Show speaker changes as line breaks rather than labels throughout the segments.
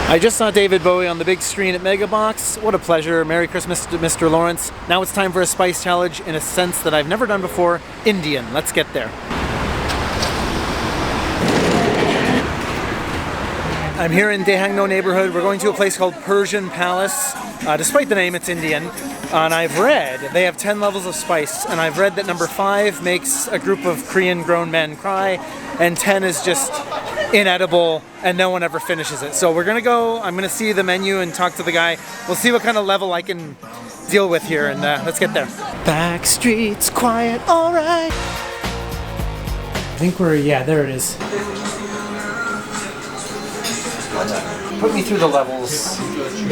I just saw David Bowie on the big screen at Megabox. What a pleasure. Merry Christmas to Mr. Lawrence. Now it's time for a spice challenge in a sense that I've never done before. Indian. Let's get there. I'm here in daehak-ro neighborhood. We're going to a place called Persian Palace. Despite the name, it's Indian. And I've read they have 10 levels of spice, and I've read that number 5 makes a group of Korean grown men cry, and 10 is just inedible and no one ever finishes it. So we're gonna go, I'm gonna see the menu and talk to the guy. We'll see what kind of level I can deal with here, and let's get there. Back streets quiet, alright. I think we're, yeah, there it is. Put me through the levels.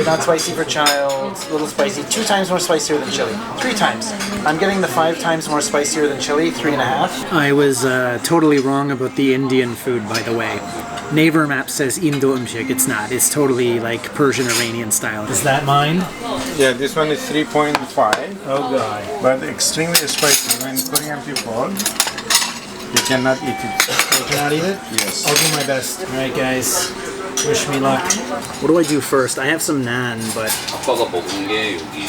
Not spicy for child, a little spicy, 2 times more spicier than chili. 3 times. I'm getting the 5 times more spicier than chili, 3.5. I was totally wrong about the Indian food, by the way. Naver Map says Indo umshik. It's not. It's totally like Persian Iranian style. Is that mine?
Yeah, this one is 3.5.
Oh god.
But extremely spicy. When Korean people, they cannot eat it.
They cannot eat it?
Yes.
I'll do my best. Alright guys. Wish me luck. What do I do first? I have some naan, but...
아빠가 먹은 게 여기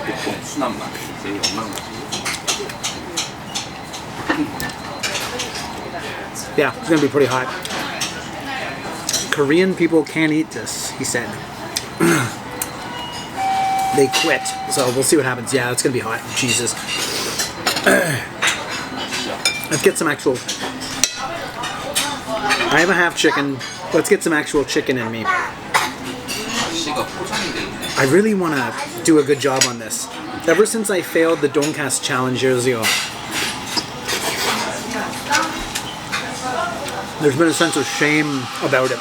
보통 순한 맛, 제일 연한 맛.
Yeah, it's gonna be pretty hot. Korean people can't eat this, he said. They quit, so we'll see what happens. Yeah, it's gonna be hot. Jesus. Let's get some actual... I have a half chicken. Let's get some actual chicken in me. I really want to do a good job on this. Ever since I failed the Donkass challenge years ago, there's been a sense of shame about it.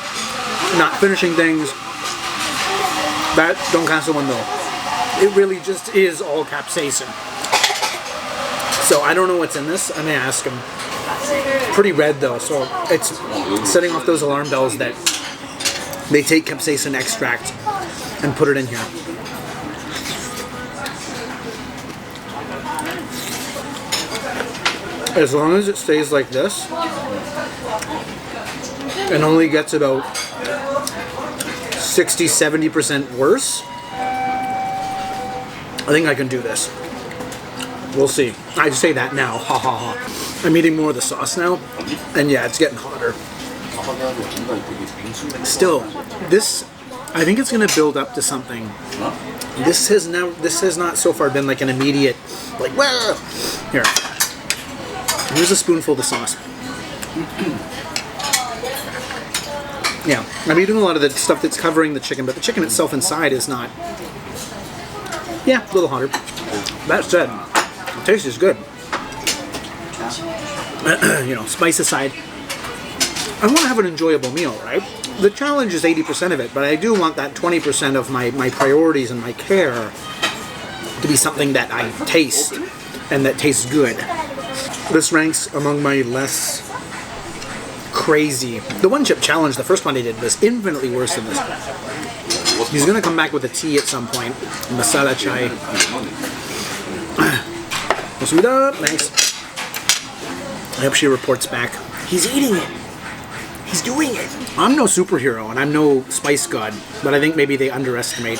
Not finishing things. That Donkass one though, it really just is all capsaicin. So I don't know what's in this. I may ask him. Pretty red though, so it's setting off those alarm bells that they take capsaicin extract and put it in here. As long as it stays like this and only gets about 60-70% worse, I think I can do this. We'll see. I say that now, ha ha ha. I'm eating more of the sauce now, and yeah, it's getting hotter. Still, this, I think it's gonna build up to something. This has not so far been like an immediate, like, well, here. Here's a spoonful of the sauce. Yeah, I'm eating a lot of the stuff that's covering the chicken, but the chicken itself inside is not. Yeah, a little hotter. That said, the taste is good. You know, spice aside, I want to have an enjoyable meal, right? The challenge is 80% of it, but I do want that 20% of my priorities and my care to be something that I taste and that tastes good. This ranks among my less crazy. The one chip challenge, the first one I did, was infinitely worse than this. He's gonna come back with a tea at some point. Masala chai. Thanks. I hope she reports back. He's eating it. He's doing it. I'm no superhero and I'm no spice god, but I think maybe they underestimate.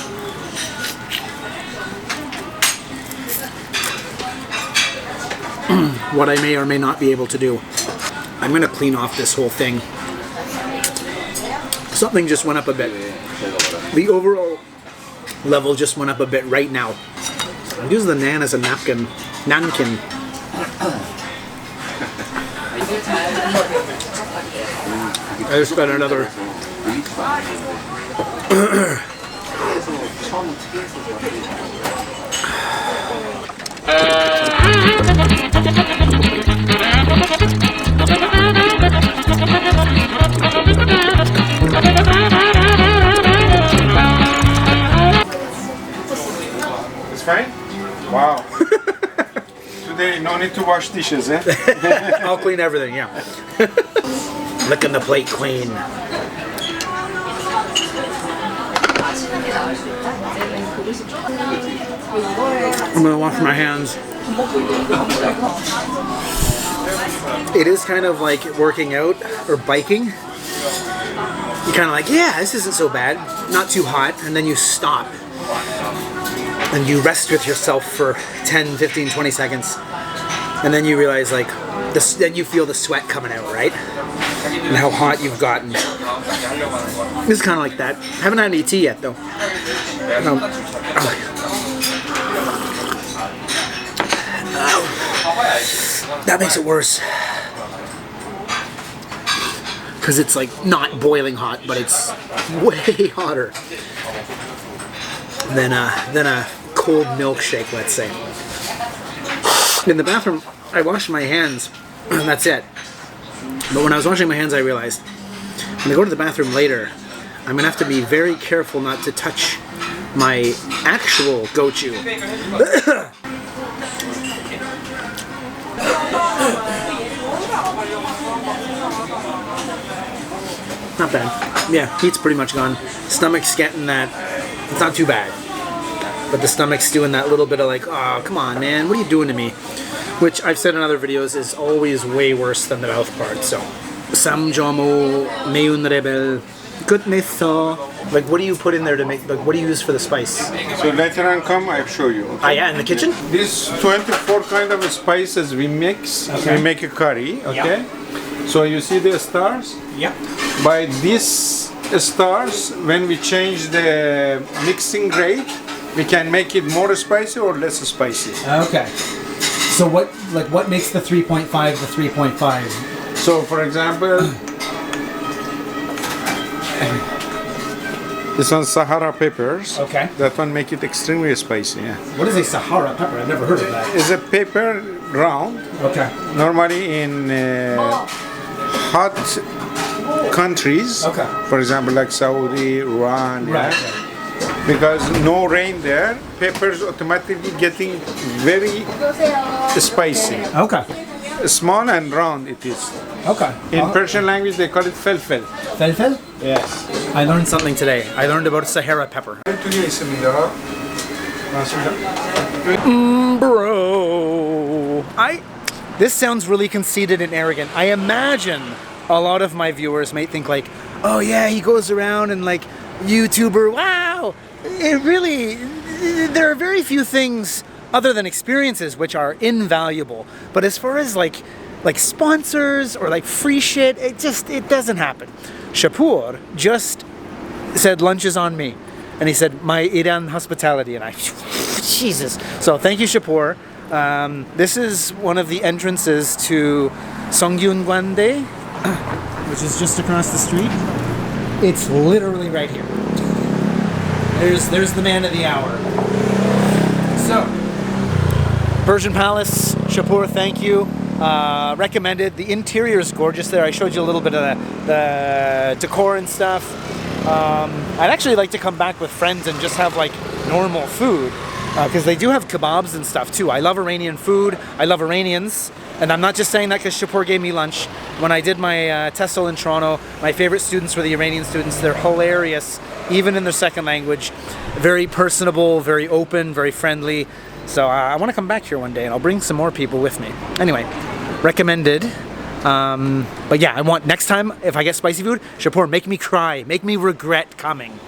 What I may or may not be able to do. I'm gonna clean off this whole thing. Something just went up a bit. The overall level just went up a bit right now. I use the nan as a napkin. Nankin. I just got another.
It's fine? Wow. Today, no need to wash dishes, eh?
I'll clean everything, yeah. Licking the plate clean. I'm gonna wash my hands. It is kind of like working out or biking. you're kind of like, yeah, this isn't so bad, not too hot, and then you stop and you rest with yourself for 10, 15, 20 seconds, and then you realize like, then you feel the sweat coming out, right? And how hot you've gotten. This is kind of like that. I haven't had any tea yet though. No. That makes it worse. Because it's like not boiling hot, but it's way hotter than a cold milkshake, let's say. In the bathroom, I washed my hands, and that's it. But when I was washing my hands, I realized when I go to the bathroom later, I'm gonna have to be very careful not to touch my actual gochu. Not bad. Yeah, heat's pretty much gone. Stomach's getting that. It's not too bad. But the stomach's doing that little bit of like, oh, come on, man, what are you doing to me? Which I've said in other videos is always way worse than the mouth part. So, samjomo, meun rebel, good metho. Like, what do you put in there to make? Like, what do you use for the spice?
So later on, come, I'll show you. Okay?
Ah, yeah, in the kitchen.
These 24 kind of spices we mix.
Okay.
We make a curry. Okay.
Yeah.
So you see the stars?
Yeah.
By these stars, when we change the mixing rate, we can make it more spicy or less spicy.
Okay. So what makes the 3.5 the 3.5?
So for example, this one's Sahara peppers.
Okay.
That one make it extremely spicy. Yeah.
What is a Sahara pepper? I've never heard of that.
It's a pepper round.
Okay.
Normally in hot countries.
Okay.
For example, like Saudi, Iran.
Right.
Yeah? Because no rain there, peppers automatically getting very spicy.
Okay.
Small and round it is.
Okay.
In Persian language they call it felfel.
Felfel?
Yes.
I learned something today. I learned about Sahara pepper. Bro. This sounds really conceited and arrogant. I imagine a lot of my viewers may think like, oh yeah, he goes around and like, YouTuber, wow. It really, there are very few things other than experiences which are invaluable. But as far as like sponsors or like free shit, it doesn't happen. Shapur just said lunch is on me. And he said, my Iran hospitality. And I, Jesus. So thank you, Shapur. This is one of the entrances to Songyungwande, which is just across the street. It's literally right here. There's the man of the hour. So, Persian Palace, Shapur, thank you. Recommended. The interior is gorgeous there. I showed you a little bit of the decor and stuff. I'd actually like to come back with friends and just have like normal food. Because they do have kebabs and stuff too. I love Iranian food. I love Iranians. And I'm not just saying that because Shapur gave me lunch. When I did my TESOL in Toronto, my favorite students were the Iranian students. They're hilarious, even in their second language. Very personable, very open, very friendly. So I want to come back here one day and I'll bring some more people with me. Anyway, recommended. But yeah, I want next time, if I get spicy food, Shapur, make me cry. Make me regret coming.